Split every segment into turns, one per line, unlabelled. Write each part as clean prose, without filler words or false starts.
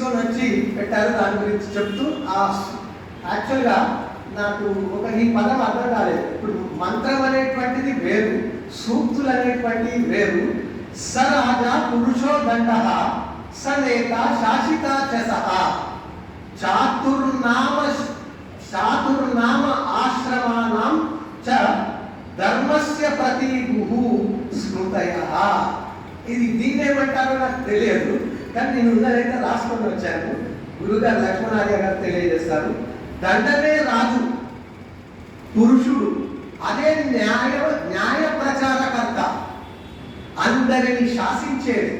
తీసుకొని వచ్చి పెట్టారు. దాని గురించి చెప్తూ యాక్చువల్గా నాకు ఈ పదం అర్థం కాలేదు. ఇప్పుడు మంత్రం అనేటువంటిది వేరు, సూక్తులు అనేటువంటివి వేరు. స రాజా పురుషో దండ స నేత శాసిత చసః చాతుర్నామ ఆశ్రమానాం చ ధర్మస్య ప్రతీభు స్మృతయః. ఇది దీన్నేమంటారో నాకు తెలియదు, కానీ నేను ఉన్నదైతే రాసుకొని వచ్చాను. గురుగారు లక్ష్మణార్య గారు తెలియజేస్తారు. దండమే రాజు, పురుషుడు, అదే న్యాయ ప్రచారకర్త, అందరిని శాసించేది.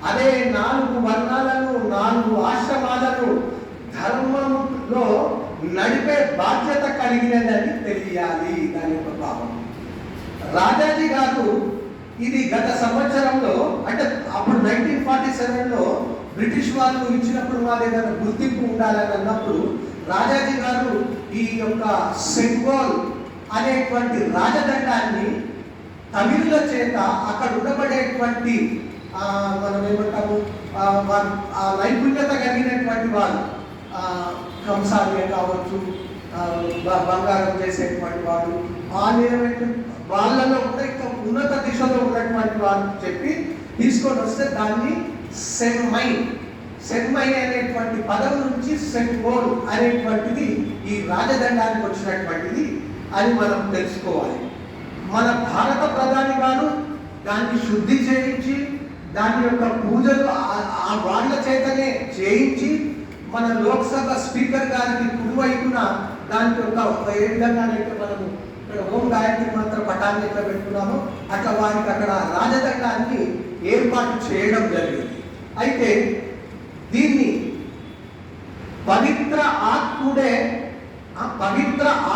అదే 4 వర్ణాలను 4 ఆశ్రమాలను ధర్మంలో నడిపే బాధ్యత కలిగినదని తెలియాలి. దాని యొక్క భావం. రాజాజీ గారు ఇది గత సంవత్సరంలో, అంటే అప్పుడు 1947లో బ్రిటిష్ వాళ్ళు ఇచ్చినప్పుడు మా దగ్గర గుర్తింపు ఉండాలని అన్నప్పుడు రాజాజీ గారు ఈ యొక్క సెంగోల్ అనేటువంటి రాజదండాన్ని తమిళుల చేత అక్కడ ఉండబడేటువంటి మనం ఏమంటాము నైపుణ్యత కలిగినటువంటి వాళ్ళు, కంసాలి కావచ్చు, బంగారం చేసేటువంటి వాళ్ళు, వాళ్ళలో కూడా ఇంకా ఉన్నత దిశలో ఉన్నటువంటి వాళ్ళు చెప్పి తీసుకొని వస్తే దాన్ని సెన్మై అనేటువంటి పదం నుంచి సెంగోల్ అనేటువంటిది ఈ రాజదండానికి వచ్చినటువంటిది అని మనం తెలుసుకోవాలి. మన భారత ప్రధాని గారు దాన్ని శుద్ధి చేయించి దాని యొక్క పూజలు వాళ్ళ చేతనే చేయించి మన లోక్సభ స్పీకర్ గారికి కుడివైపున దాని యొక్క ఏ విధంగానైతే మనము ఇక్కడ ఓం గాయత్రి మంత్ర పటాన్ని ఎట్లా పెట్టుకున్నామో అట్లా వారికి అక్కడ రాజదండాన్ని ఏర్పాటు చేయడం జరిగింది. అయితే దీన్ని పవిత్ర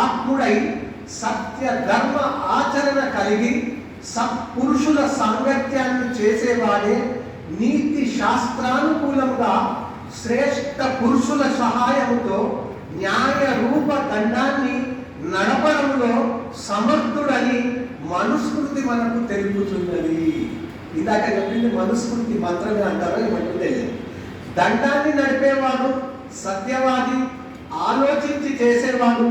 ఆత్ముడై సత్య ధర్మ ఆచరణ కలిగి సత్పురుషుల సాంగత్యాన్ని చేసేవాడే నీతి శాస్త్రానుకూలంగా శ్రేష్ఠ పురుషుల సహాయంతో న్యాయ రూప దండాన్ని నడపడంలో సమర్థుడని మనుస్మృతి మనకు తెలుపుతున్నది. ఇందాక చెప్పింది మనుస్మృతి మంత్రమే అంటారో ఏమంటూ తెలియదు. దండాన్ని నడిపేవాడు సత్యవాది, ఆలోచించి చేసేవాడు,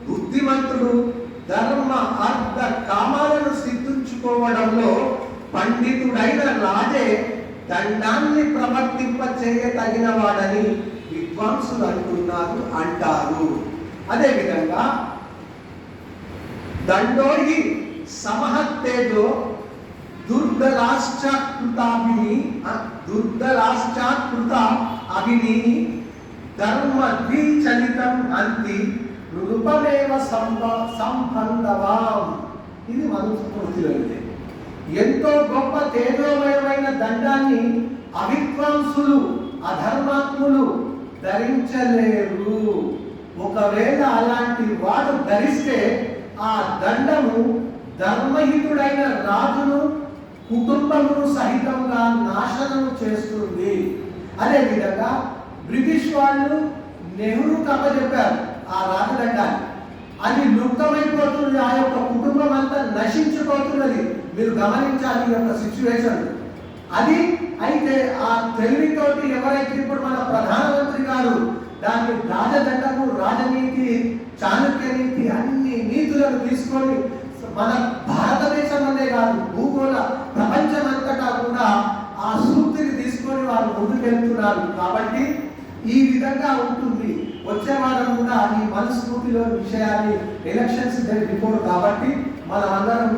బుద్ధిమంతుడు, ధర్మ అర్థ కామాలను సిద్ధించుకోవడంలో పండితుడైన రాజే దండాన్ని ప్రవర్తింప చేయతగిన వాడని విద్వాంసులు అంటారు. అదేవిధంగా దండోహి సమహత్తేజో దుర్ధరాష్ట్రకృత అభిని ధర్మ ద్విచలితం అంతి రూపమేవ సంబంధవాం. ఇది మనుస్మృతిలో ఎంతో గొప్ప తేజోమయమైన దండాన్ని అవిద్వాంసులు, అధర్మాత్ములు ధరించలేరు. ఒకవేళ అలాంటి వాడు ధరిస్తే ఆ దండము ధర్మహితుడైన రాజును, కుటుంబమును సహితంగా నాశనం చేస్తుంది. అదేవిధంగా బ్రిటిష్ వాళ్ళు నెహ్రూకి అప్పచెప్పారు ఆ రాజదండాన్ని. అది లుప్తమైపోతుంది, ఆ యొక్క కుటుంబం అంతా నశించిపోతున్నది. మీరు గమనించాలి ఈ యొక్క సిచ్యువేషన్ అది. అయితే ఆ తెలివితోటి ఎవరైతే ఇప్పుడు మన ప్రధానమంత్రి గారు దాన్ని రాజదండము, రాజనీతి, చాణక్య నీతి అన్ని నీతులను తీసుకొని మన భారతదేశం అనే కాదు భూగోళ ప్రపంచమంతటా కూడా ఆ సూక్తిని తీసుకొని వారు ముందుకెళ్తున్నారు. కాబట్టి ఈ విధంగా ఉంటుంది. వచ్చే వారం కూడా ఈ మనుస్మృతిలో విషయాన్ని ఎలక్షన్స్ డే బిఫోర్ కాబట్టి మనం అందరం